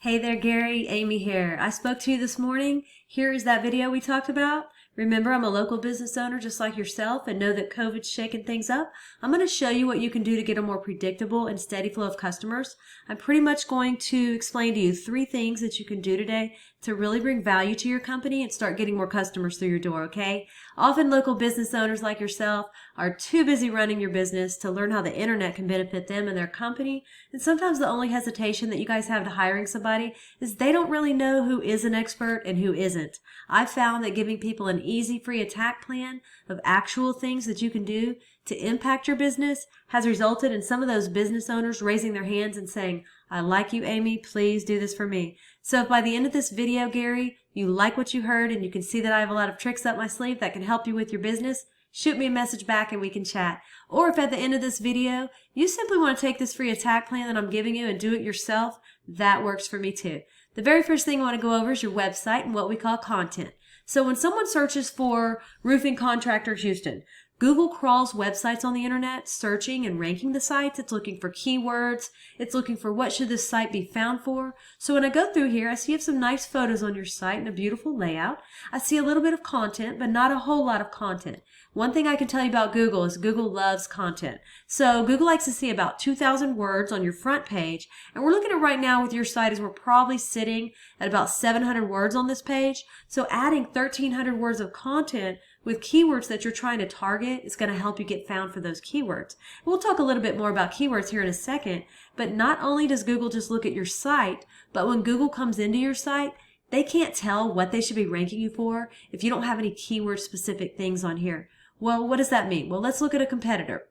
Hey there, Gary. Amy here. I spoke to you this morning. Here is that video we talked about. Remember, I'm a local business owner just like yourself and know that COVID's shaking things up. I'm going to show you what you can do to get a more predictable and steady flow of customers. I'm pretty much going to explain to you 3 things that you can do today to really bring value to your company and start getting more customers through your door, okay? Often local business owners like yourself are too busy running your business to learn how the internet can benefit them and their company. And sometimes the only hesitation that you guys have to hiring somebody is they don't really know who is an expert and who isn't. I've found that giving people an easy free attack plan of actual things that you can do to impact your business has resulted in some of those business owners raising their hands and saying, I like you, Amy, please do this for me. So if by the end of this video, Gary, you like what you heard and you can see that I have a lot of tricks up my sleeve that can help you with your business, shoot me a message back and we can chat. Or if at the end of this video, you simply want to take this free attack plan that I'm giving you and do it yourself, that works for me too. The very first thing I want to go over is your website and what we call content. So when someone searches for Roofing Contractor Houston, Google crawls websites on the internet, searching and ranking the sites. It's looking for keywords. It's looking for what should this site be found for. So when I go through here, I see you have some nice photos on your site and a beautiful layout. I see a little bit of content, but not a whole lot of content. One thing I can tell you about Google is Google loves content. So Google likes to see about 2,000 words on your front page. And we're looking at right now with your site is we're probably sitting at about 700 words on this page. So adding 1,300 words of content with keywords that you're trying to target is going to help you get found for those keywords. We'll talk a little bit more about keywords here in a second, but not only does Google just look at your site, but when Google comes into your site, they can't tell what they should be ranking you for if you don't have any keyword specific things on here. Well, what does that mean? Well, let's look at a competitor.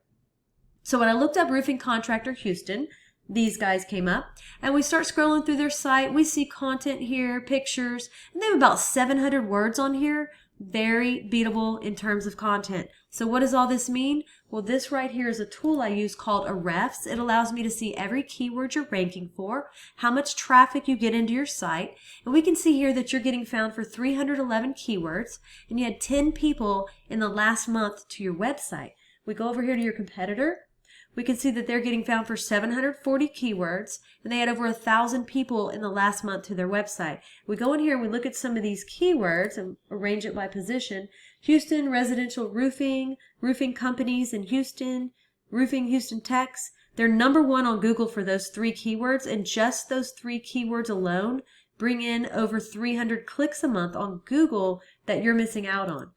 So when I looked up Roofing Contractor Houston, these guys came up and we start scrolling through their site. We see content here, pictures, and they have about 700 words on here. Very beatable in terms of content. So what does all this mean? Well, this right here is a tool I use called Ahrefs. It allows me to see every keyword you're ranking for, how much traffic you get into your site, and we can see here that you're getting found for 311 keywords, and you had 10 people in the last month to your website. We go over here to your competitor. We can see that they're getting found for 740 keywords, and they had over 1,000 people in the last month to their website. We go in here and we look at some of these keywords and arrange it by position. Houston, residential roofing, roofing companies in Houston, roofing Houston techs. They're number 1 on Google for those 3 keywords, and just those 3 keywords alone bring in over 300 clicks a month on Google that you're missing out on.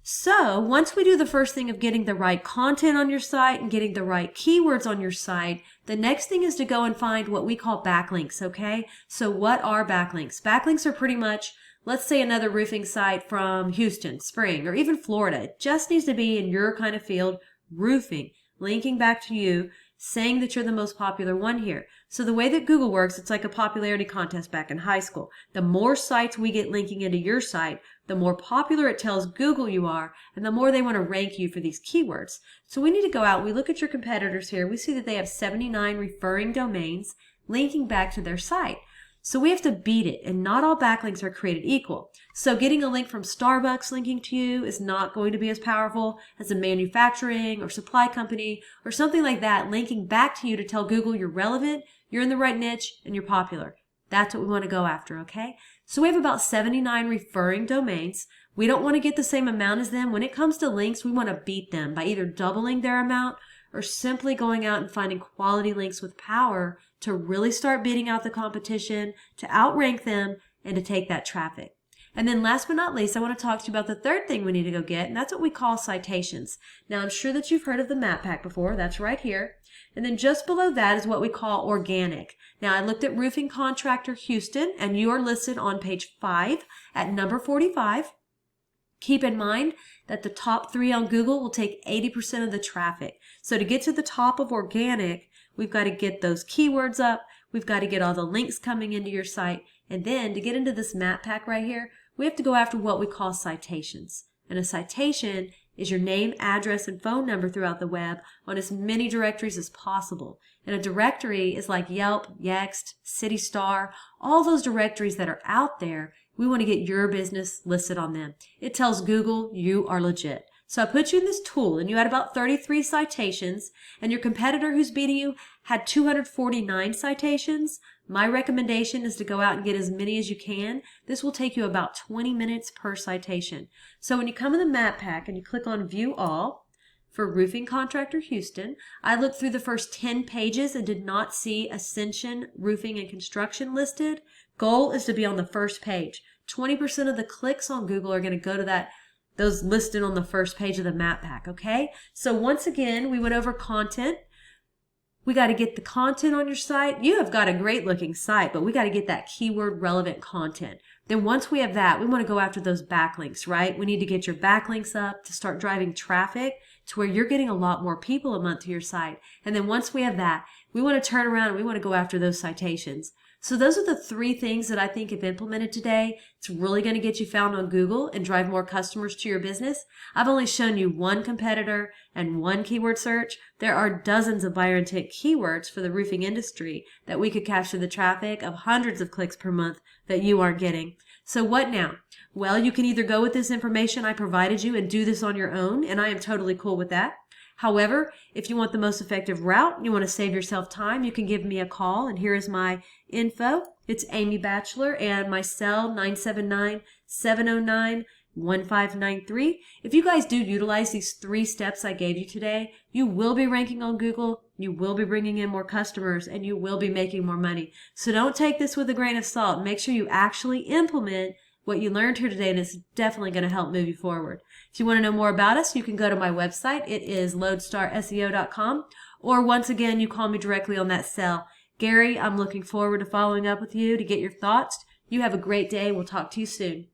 So once we do the first thing of getting the right content on your site and getting the right keywords on your site, the next thing is to go and find what we call backlinks, okay? So what are backlinks? Backlinks are pretty much, let's say another roofing site from Houston, Spring, or even Florida. It just needs to be in your kind of field, roofing, linking back to you, saying that you're the most popular one here. So the way that Google works, it's like a popularity contest back in high school. The more sites we get linking into your site, the more popular it tells Google you are, and the more they want to rank you for these keywords. So we need to go out, we look at your competitors here, we see that they have 79 referring domains linking back to their site. So we have to beat it, and not all backlinks are created equal. So getting a link from Starbucks linking to you is not going to be as powerful as a manufacturing or supply company or something like that linking back to you to tell Google you're relevant, you're in the right niche, and you're popular. That's what we want to go after, okay? So we have about 79 referring domains. We don't want to get the same amount as them. When it comes to links, we want to beat them by either doubling their amount or simply going out and finding quality links with power to really start beating out the competition, to outrank them, and to take that traffic. And then last but not least, I want to talk to you about the third thing we need to go get, and that's what we call citations. Now, I'm sure that you've heard of the map pack before. That's right here. And then just below that is what we call organic. Now, I looked at Roofing Contractor Houston, and you are listed on page 5 at number 45. Keep in mind that the top 3 on Google will take 80% of the traffic. So to get to the top of organic, we've got to get those keywords up. We've got to get all the links coming into your site. And then to get into this map pack right here, we have to go after what we call citations. And a citation is your name, address, and phone number throughout the web on as many directories as possible. And a directory is like Yelp, Yext, City Star, all those directories that are out there. We want to get your business listed on them. It tells Google you are legit. So I put you in this tool and you had about 33 citations, and your competitor who's beating you had 249 citations. My recommendation is to go out and get as many as you can. This will take you about 20 minutes per citation. So when you come in the map pack and you click on View All for Roofing Contractor Houston, I looked through the first 10 pages and did not see Ascension Roofing and Construction listed. Goal is to be on the first page. 20% of the clicks on Google are going to go to those listed on the first page of the map pack, okay? So once again, we went over content. We got to get the content on your site. You have got a great looking site, but we got to get that keyword relevant content. Then once we have that, we want to go after those backlinks, right? We need to get your backlinks up to start driving traffic to where you're getting a lot more people a month to your site. And then once we have that, we want to turn around and we want to go after those citations. So those are the 3 things that I think if implemented today, it's really going to get you found on Google and drive more customers to your business. I've only shown you 1 competitor and 1 keyword search. There are dozens of buyer intent keywords for the roofing industry that we could capture the traffic of hundreds of clicks per month that you aren't getting. So what now? Well, you can either go with this information I provided you and do this on your own, and I am totally cool with that. However, if you want the most effective route, you want to save yourself time, you can give me a call, and here is my info. It's Amy Batchelor, and my cell 979-709-1593. If you guys do utilize these 3 steps I gave you today, you will be ranking on Google, you will be bringing in more customers, and you will be making more money. So don't take this with a grain of salt. Make sure you actually implement what you learned here today, and it's definitely going to help move you forward. If you want to know more about us, you can go to my website. It is loadstarseo.com, or once again, you call me directly on that cell. Gary, I'm looking forward to following up with you to get your thoughts. You have a great day. We'll talk to you soon.